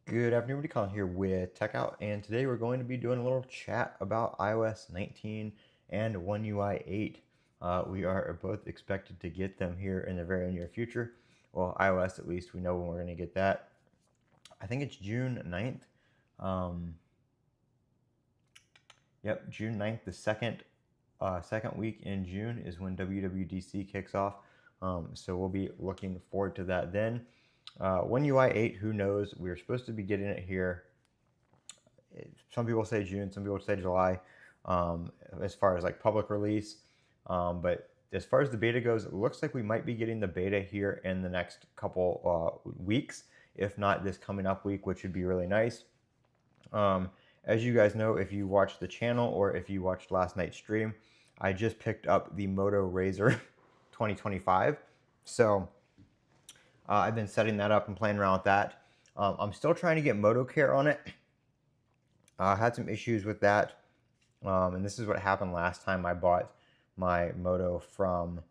Good afternoon, everybody. Colin here with Techout, and today we're going to be doing a little chat about iOS 19 and One UI 8. We are both expected to get them here in the very near future. Well, iOS at least, we know when we're going to get that. I think it's June 9th. Yep, June 9th, the second week in June is when WWDC kicks off. So we'll be looking forward to that then. One UI 8, who knows? We're supposed to be getting it here. Some people say June, some people say July, as far as like public release. But as far as the beta goes, it looks like we might be getting the beta here in the next couple weeks, if not this coming up week, which would be really nice. As you guys know, if you watched the channel or if you watched last night's stream, I just picked up the Moto Razr 2025. So I've been setting that up and playing around with that. I'm still trying to get Moto Care on it. I had some issues with that. And this is what happened last time I bought my Moto from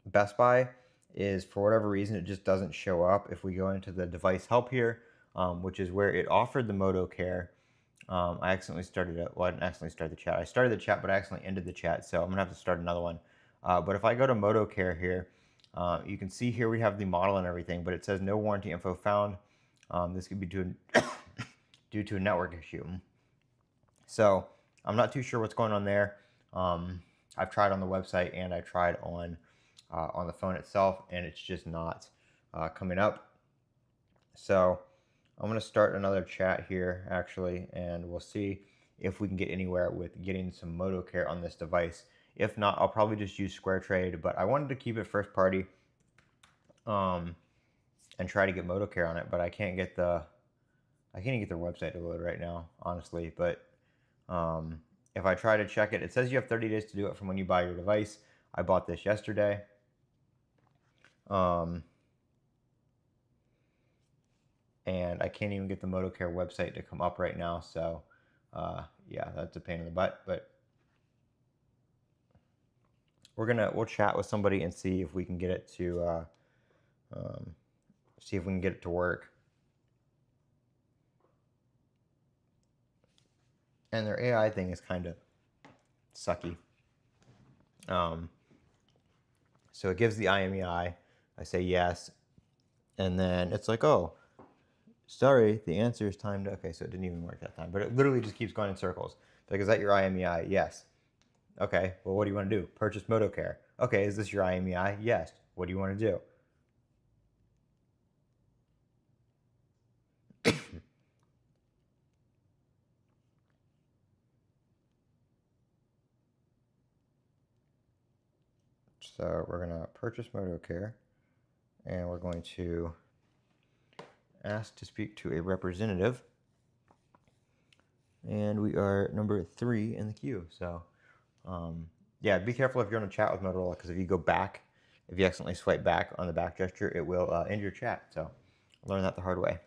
Best Buy, is for whatever reason it just doesn't show up. If we go into the device help here, which is where it offered the Moto Care, I accidentally started it. Well, I didn't accidentally start the chat. I started the chat, but I accidentally ended the chat, so I'm gonna have to start another one. But if I go to Moto Care here, you can see here we have the model and everything, but it says no warranty info found. This could be due to a network issue. So I'm not too sure what's going on there. I've tried on the website and I tried on the phone itself, and it's just not coming up. So I'm going to start another chat here, actually, and we'll see if we can get anywhere with getting some Moto Care on this device. If not, I'll probably just use SquareTrade, but I wanted to keep it first party and try to get Moto Care on it, but I can't get their website to load right now, honestly. But if I try to check it, it says you have 30 days to do it from when you buy your device. I bought this yesterday. And I can't even get the Moto Care website to come up right now. So yeah, that's a pain in the butt, but we'll chat with somebody and see if we can get it to work. And their AI thing is kind of sucky. So it gives the IMEI. I say yes, and then it's like, oh, sorry, the answer is timed. Okay, so it didn't even work that time, but it literally just keeps going in circles. Like, is that your IMEI? Yes. Okay, well, what do you want to do? Purchase Moto Care. Okay, is this your IMEI? Yes. What do you want to do? So we're going to purchase Moto Care, and we're going to ask to speak to a representative. And we are number 3 in the queue. So yeah, be careful if you're on a chat with Motorola, because if you go back, if you accidentally swipe back on the back gesture, it will end your chat. So I learned that the hard way.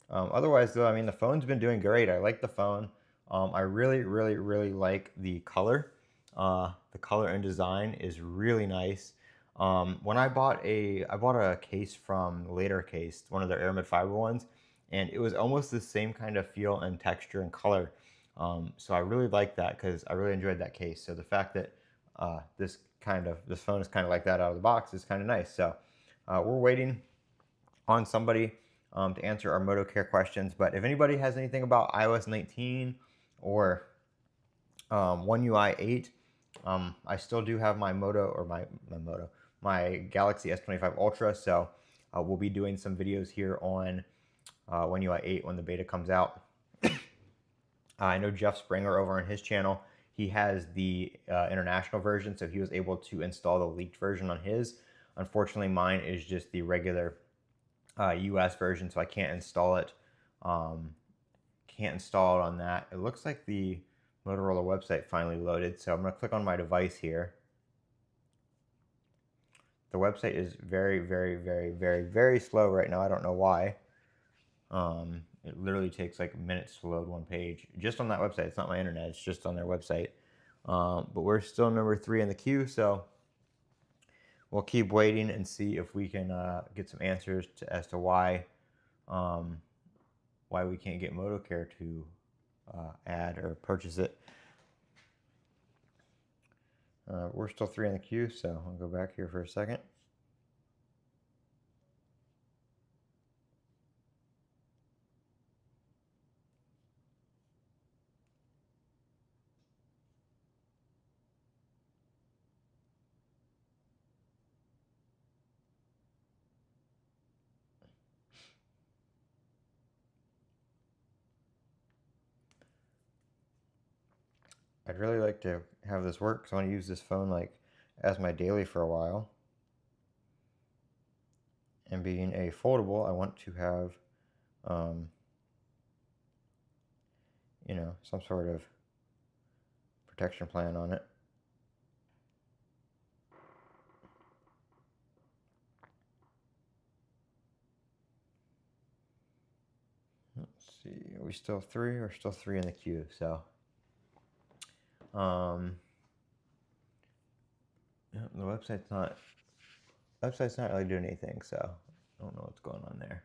Otherwise, though, I mean, the phone's been doing great. I like the phone. I really, really, really like the color. The color and design is really nice. When I bought a case from Later Case, one of their aramid fiber ones, and it was almost the same kind of feel and texture and color. So I really like that because I really enjoyed that case. So the fact that this phone is kind of like that out of the box is kind of nice. So we're waiting on somebody to answer our Moto Care questions. But if anybody has anything about iOS 19 or One UI 8, I still do have my my Galaxy S25 Ultra. So we'll be doing some videos here on One UI 8 when the beta comes out. I know Jeff Springer over on his channel, he has the international version, so he was able to install the leaked version on his. Unfortunately, mine is just the regular US version, so I can't install it. Can't install it on that. It looks like the Motorola website finally loaded, so I'm going to click on my device here. The website is very, very, very, very, very slow right now. I don't know why. It literally takes like minutes to load one page. Just on that website. It's not my internet. It's just on their website. But we're still number 3 in the queue, so we'll keep waiting and see if we can get some answers as to why we can't get MotoCare to add or purchase it. We're still 3 in the queue, so I'll go back here for a second. I'd really like to have this work because I want to use this phone like as my daily for a while. And being a foldable, I want to have, you know, some sort of protection plan on it. Let's see, are we still 3? We're still 3 in the queue, so. Yeah, the website's not really doing anything, so I don't know what's going on there.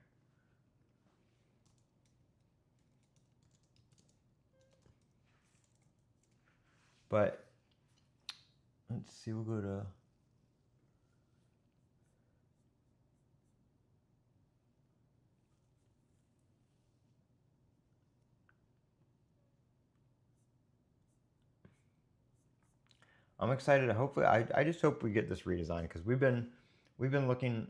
But let's see, we'll go to I'm excited. Hopefully, I just hope we get this redesigned because we've been looking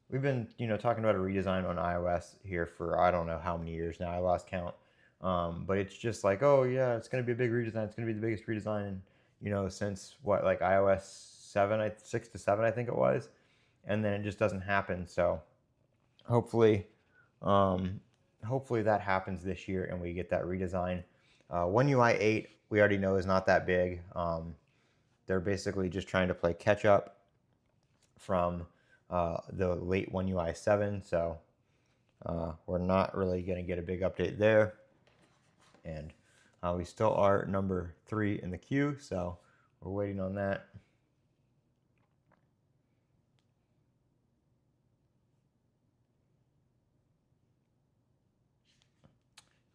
we've been talking about a redesign on iOS here for I don't know how many years now. I lost count. But it's just like, oh yeah, it's gonna be a big redesign. It's gonna be the biggest redesign since what, like iOS 7, 6 to 7 I think it was, and then it just doesn't happen. So hopefully that happens this year and we get that redesign. One UI 8 we already know is not that big. They're basically just trying to play catch up from the late One UI 7, so we're not really going to get a big update there. And we still are number 3 in the queue, so we're waiting on that.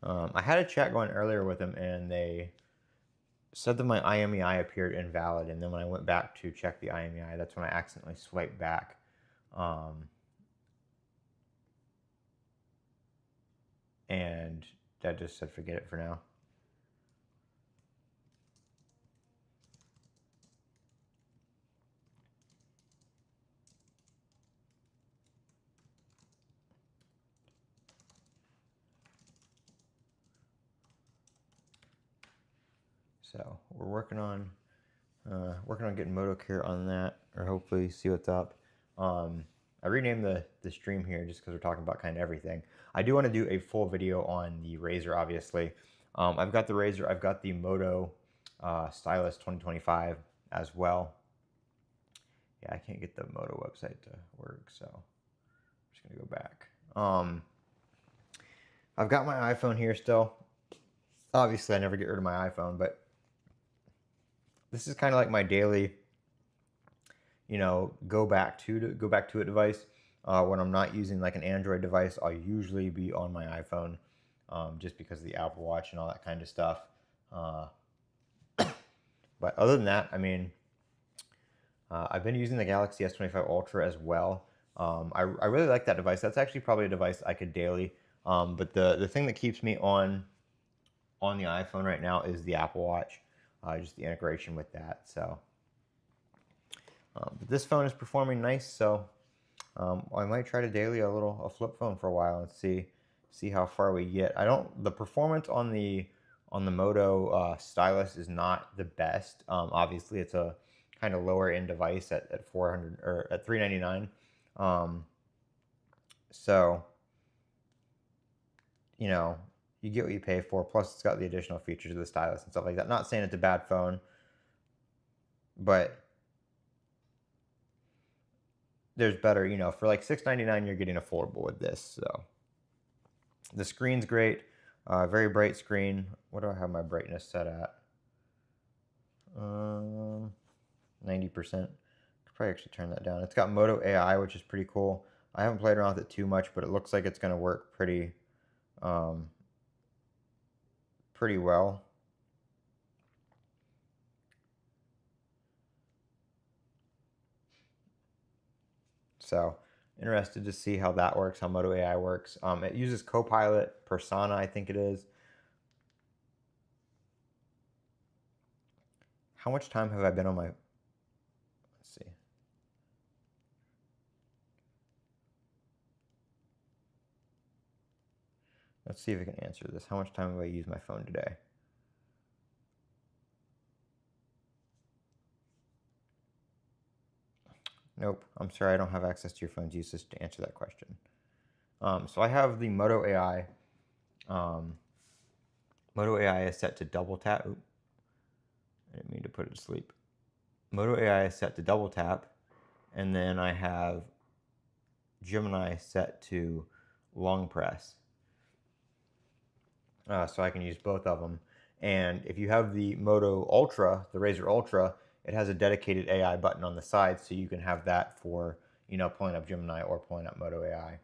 I had a chat going earlier with them, and they said that my IMEI appeared invalid, and then when I went back to check the IMEI, that's when I accidentally swiped back. And that just said forget it for now. So we're working on getting MotoCare on that, or hopefully see what's up. I renamed the stream here just because we're talking about kind of everything. I do want to do a full video on the Razr, obviously. I've got the Razr, I've got the Moto Stylus 2025 as well. Yeah, I can't get the Moto website to work, so I'm just gonna go back. I've got my iPhone here still. Obviously, I never get rid of my iPhone, but this is kind of like my daily, go back to it device. When I'm not using like an Android device, I'll usually be on my iPhone, just because of the Apple Watch and all that kind of stuff. But other than that, I mean, I've been using the Galaxy S25 Ultra as well. I really like that device. That's actually probably a device I could daily. But the thing that keeps me on the iPhone right now is the Apple Watch, just the integration with that. So, but this phone is performing nice. So, I might try to daily a flip phone for a while and see how far we get. The performance on the Moto Stylus is not the best. Obviously, it's a kind of lower end device at 400 or at $399. So, you get what you pay for. Plus, it's got the additional features of the Stylus and stuff like that. Not saying it's a bad phone, but there's better. For like $699, you're getting affordable with this. So the screen's great, very bright screen. What do I have my brightness set at? 90%. probably actually turn that down. It's got Moto AI, which is pretty cool. I haven't played around with it too much, but it looks like it's going to work um, pretty well. So interested to see how that works, how Moto AI works. It uses Copilot Persona, I think it is. How much time have I been on my... Let's see. Let's see if I can answer this. How much time have I used my phone today? Nope. I'm sorry, I don't have access to your phone's usage to answer that question. So I have the Moto AI. Moto AI is set to double tap. Oop, I didn't mean to put it to sleep. Moto AI is set to double tap, and then I have Gemini set to long press. So I can use both of them. And if you have the Moto Ultra, the Razr Ultra, it has a dedicated AI button on the side, so you can have that for, you know, pulling up Gemini or pulling up Moto AI.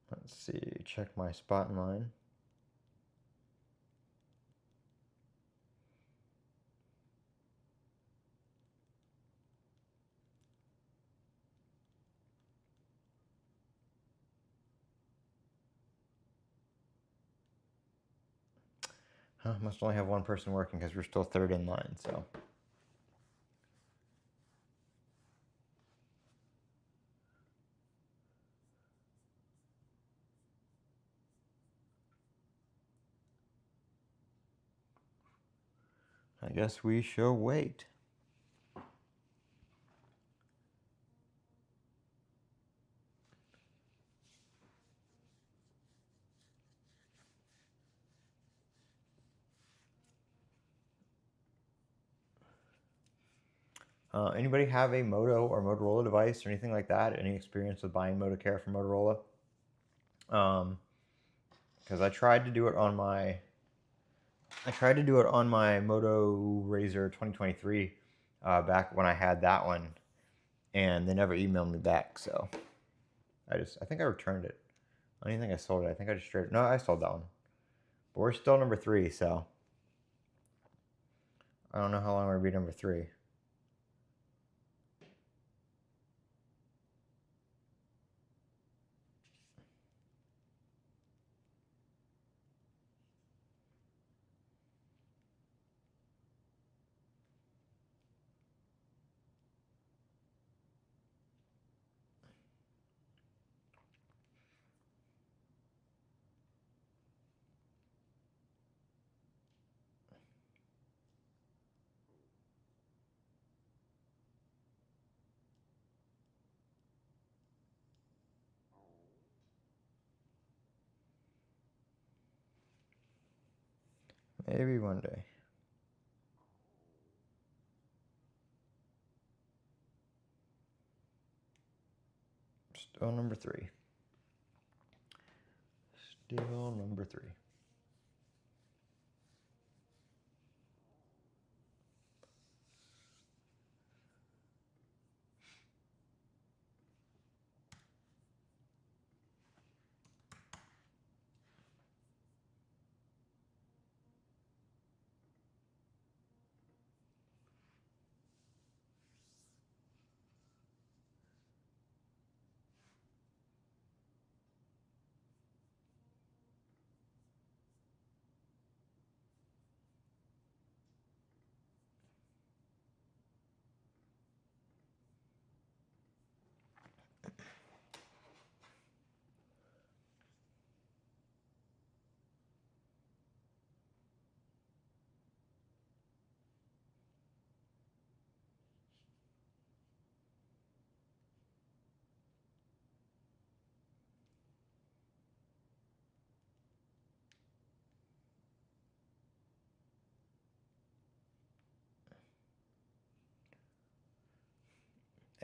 Let's see, check my spotlight. Must only have one person working because we're still third in line, so. I guess we shall wait. Anybody have a Moto or Motorola device or anything like that? Any experience with buying Moto Care from Motorola? Because I tried to do it on my Moto Razr 2023 back when I had that one, and they never emailed me back. So I think I returned it. I don't think I sold it. I think I just straight. No, I sold that one. But we're still number 3, so I don't know how long we're gonna be number 3. Maybe one day. Still number 3. Still number 3.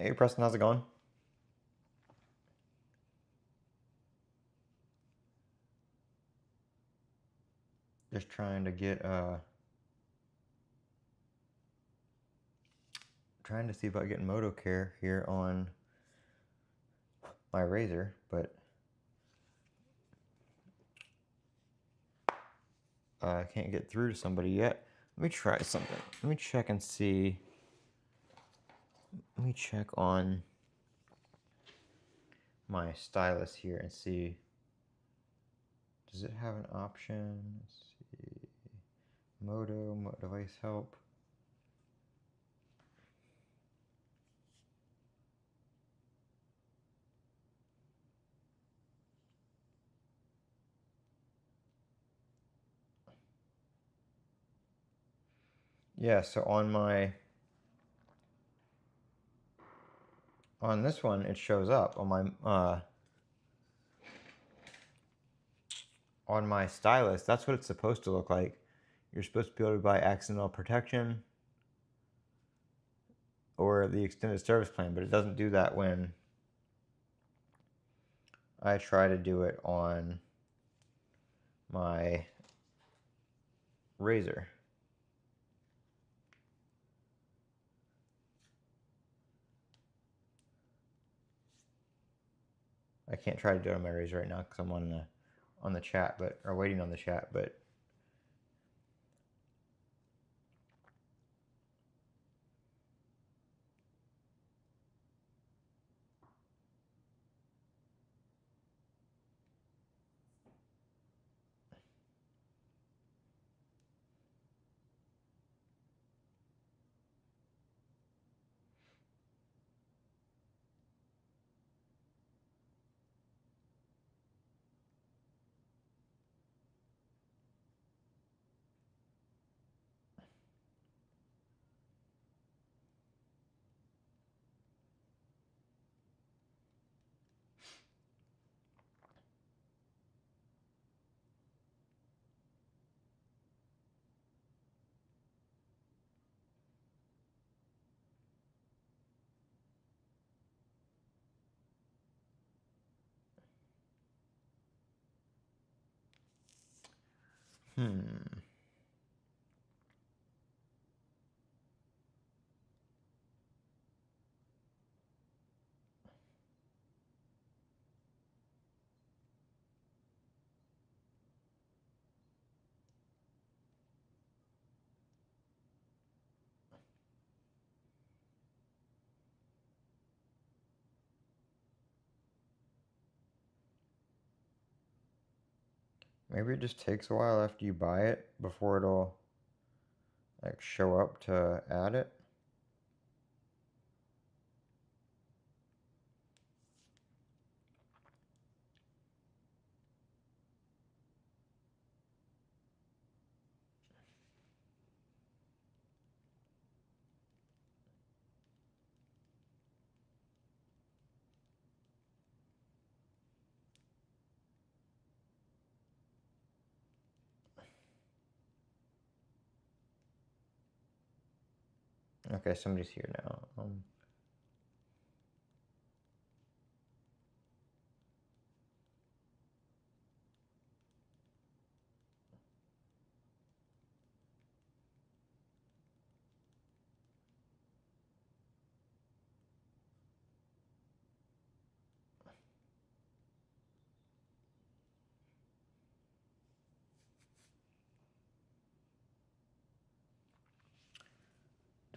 Hey Preston, how's it going? Just trying to get trying to see about getting Moto Care here on my Razr, but I can't get through to somebody yet. Let me try something. Let me check and see. Let me check on my stylus here and see. Does it have an option? Let's see. Moto device help. Yeah, so on this one it shows up on my stylus. That's what it's supposed to look like. You're supposed to be able to buy accidental protection or the extended service plan, but it doesn't do that when I try to do it on my Razr. I can't try to do it on my Razr right now because I'm on the chat, or waiting on the chat, but maybe it just takes a while after you buy it before it'll like show up to add it. Okay, somebody's here now.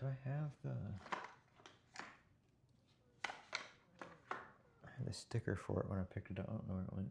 Do I have the sticker for it when I picked it up? I don't know where it went.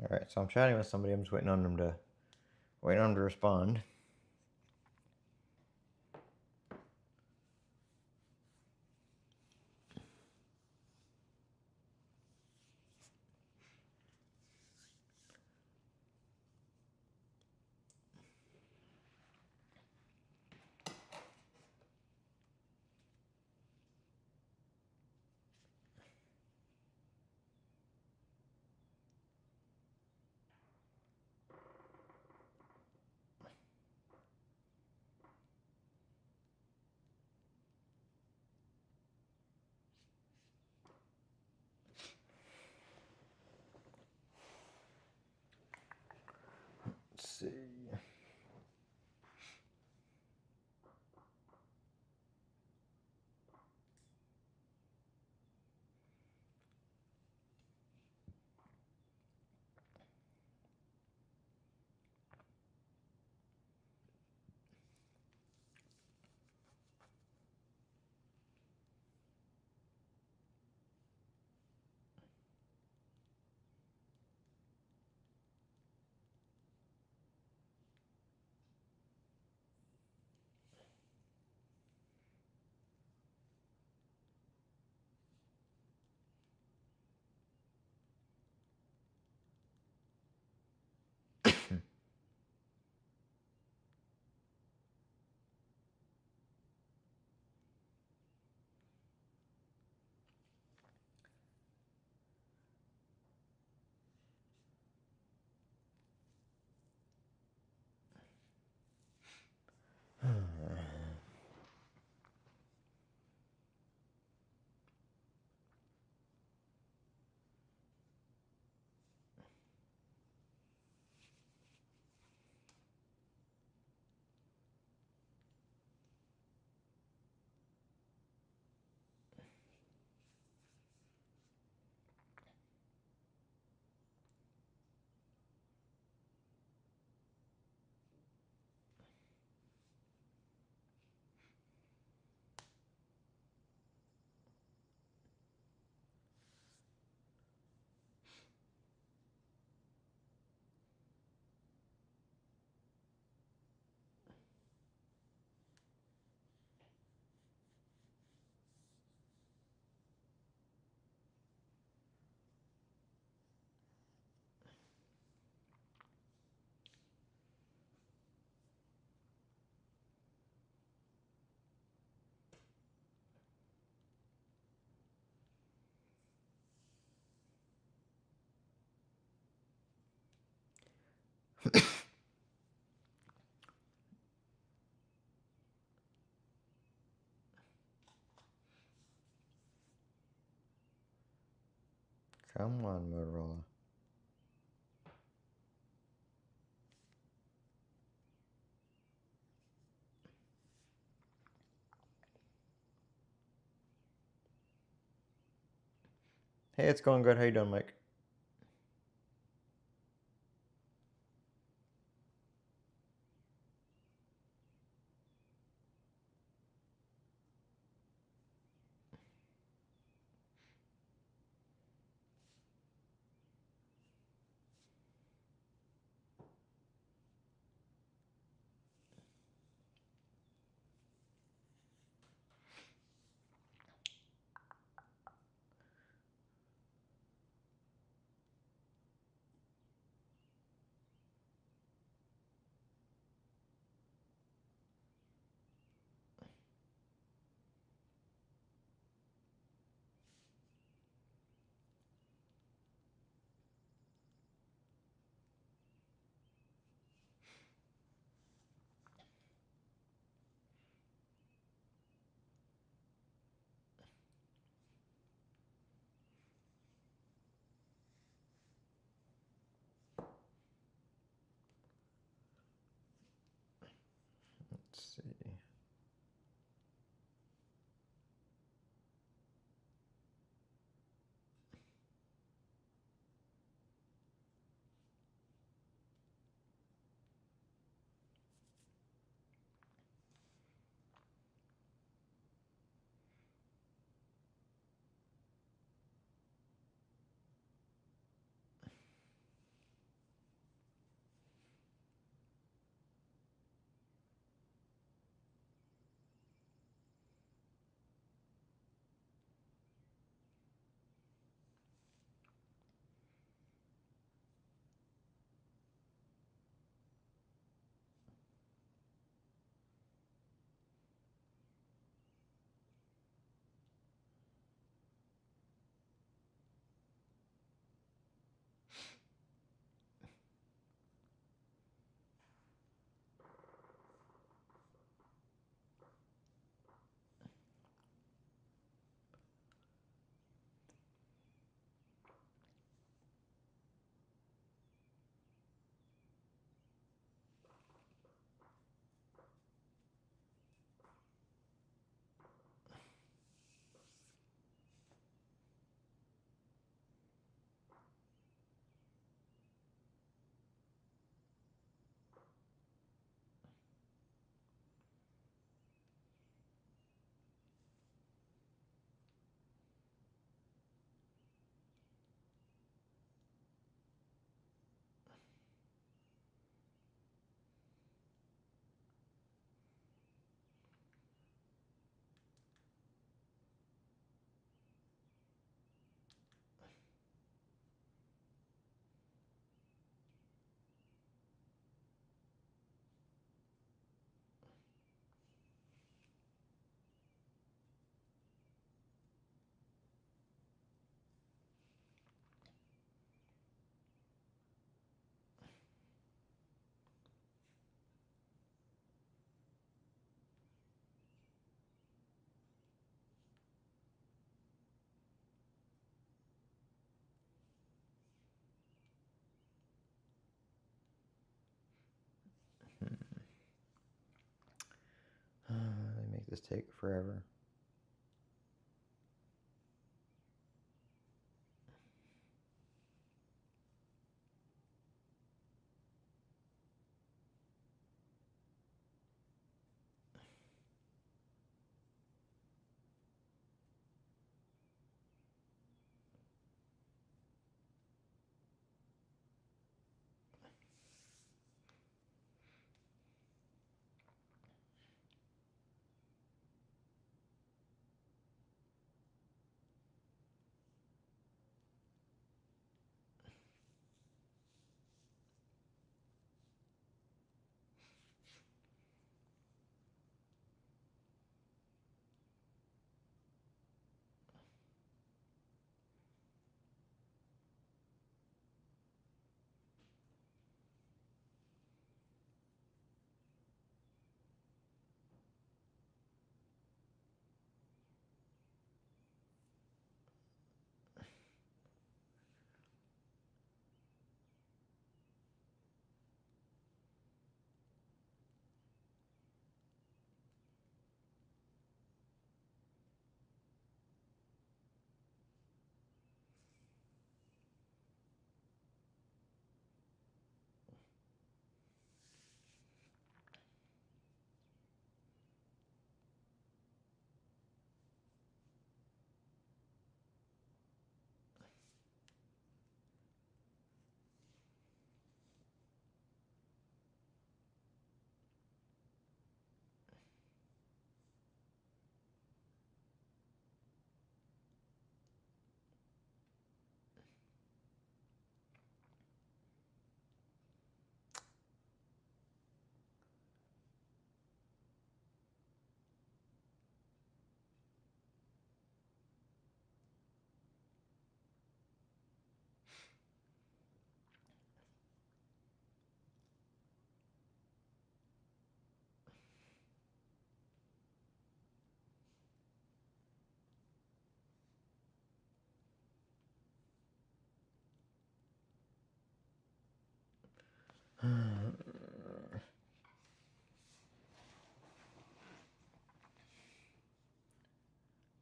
All right, so I'm chatting with somebody. I'm just waiting on them to respond. Let's see. Come on, Motorola. Hey, it's going good. How you doing, Mike? this take forever.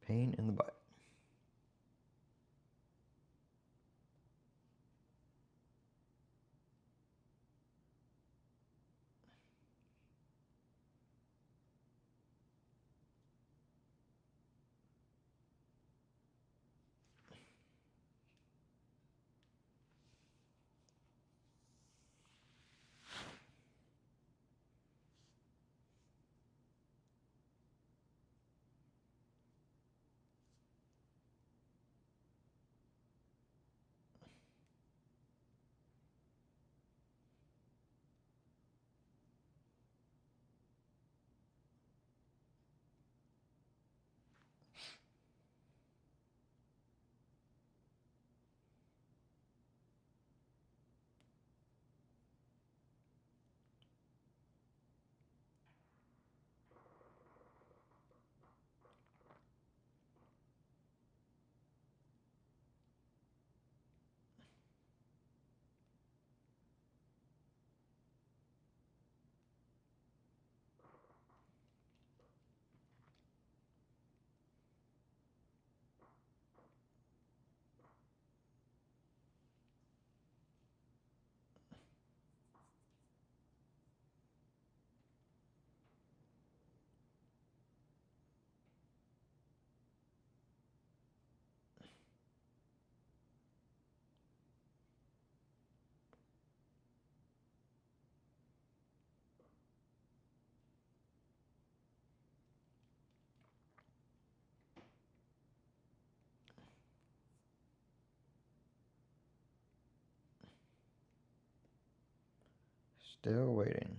Pain in the butt. Still waiting.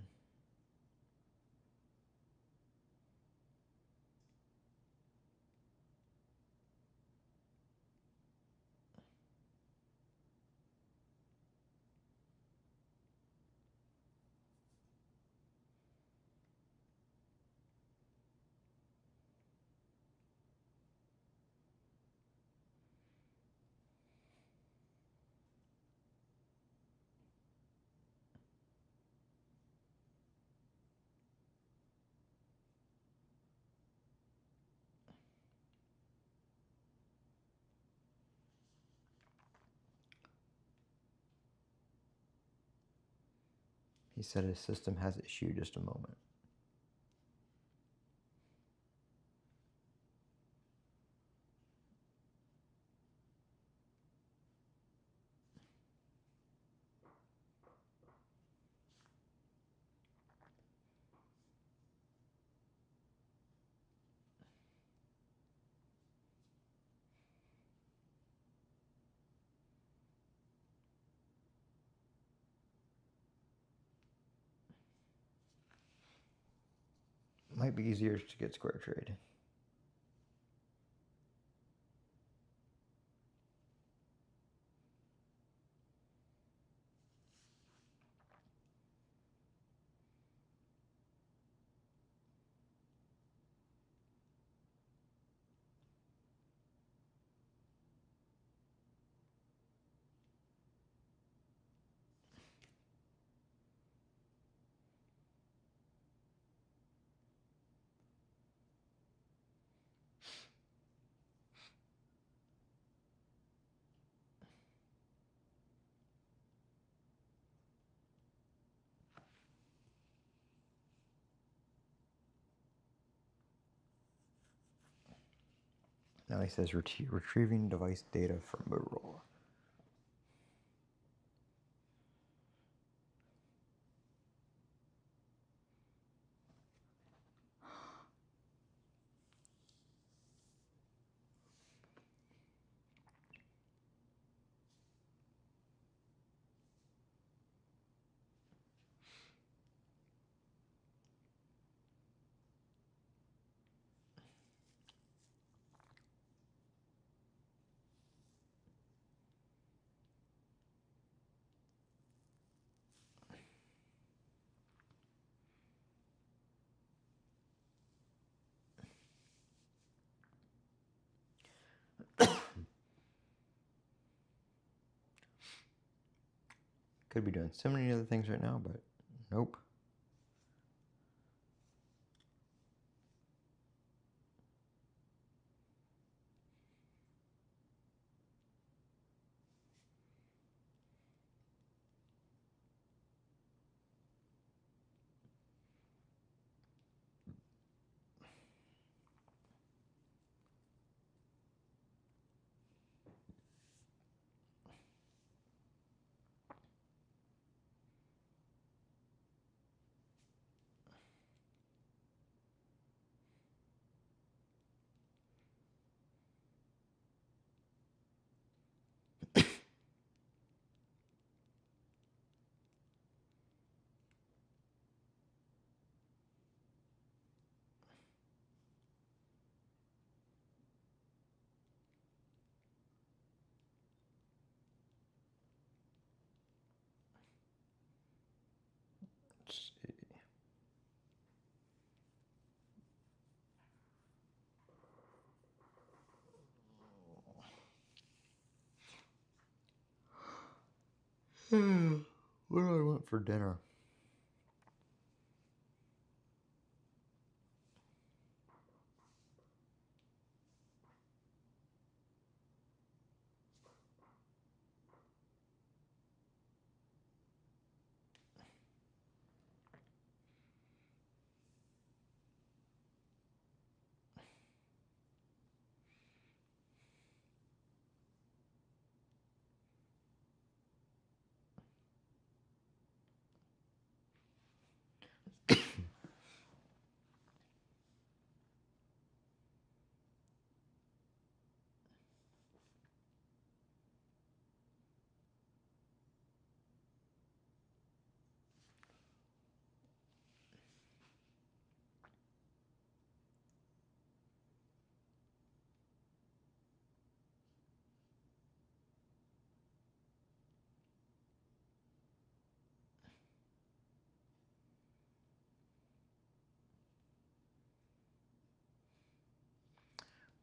He said his system has issue. Just a moment. Might be easier to get square trade. Now he says retrieving device data from Motorola. Could be doing so many other things right now, but nope. Let's see. What do I want for dinner?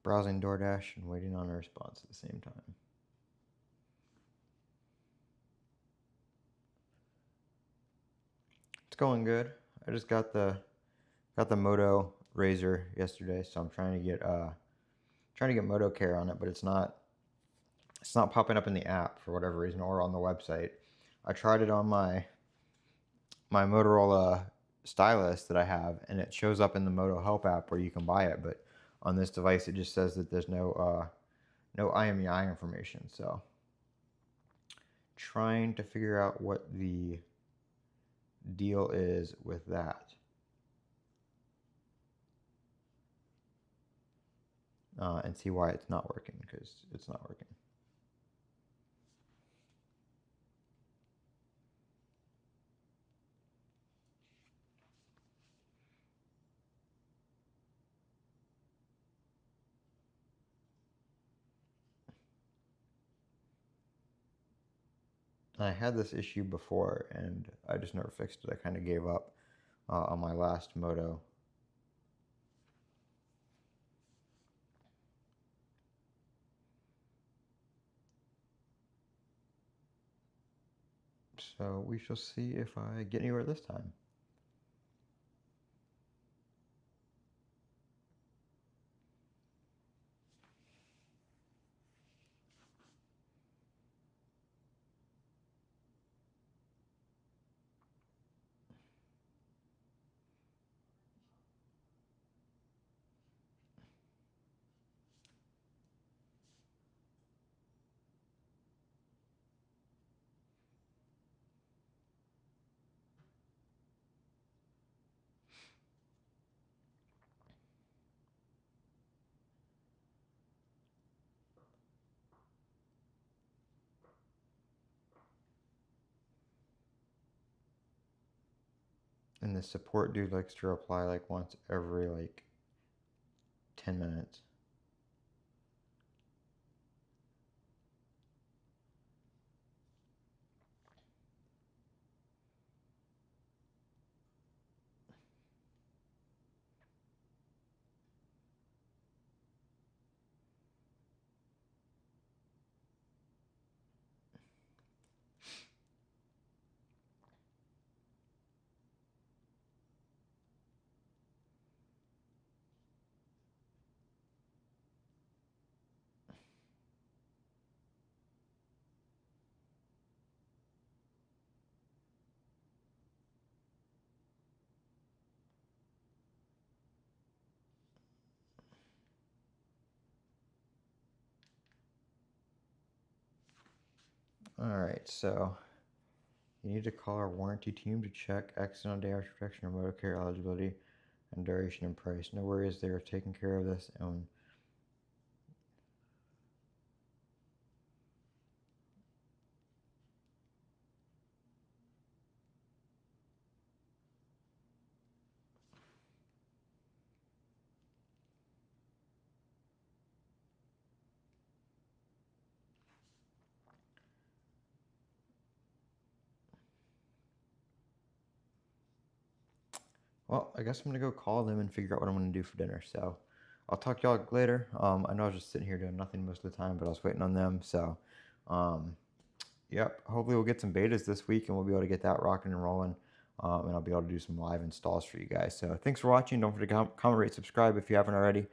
Browsing DoorDash and waiting on a response at the same time. It's going good. I just got the Moto Razr yesterday, so I'm trying to get Moto Care on it, but it's not popping up in the app for whatever reason or on the website. I tried it on my my Motorola stylus that I have, and it shows up in the Moto Help app where you can buy it, but on this device it just says that there's no IMEI information. So trying to figure out what the deal is with that. And see why it's not working, because it's not working. I had this issue before and I just never fixed it. I kind of gave up on my last Moto. So we shall see if I get anywhere this time. And the support dude likes to reply like once every like 10 minutes. Alright, so you need to call our warranty team to check accidental damage protection or motor care eligibility and duration and price. No worries, they are taking care of this. And well, I guess I'm gonna go call them and figure out what I'm gonna do for dinner. So I'll talk to y'all later. I know I was just sitting here doing nothing most of the time, but I was waiting on them. So, yep. Hopefully we'll get some betas this week, and we'll be able to get that rocking and rolling. And I'll be able to do some live installs for you guys. So thanks for watching. Don't forget to comment, rate, subscribe if you haven't already.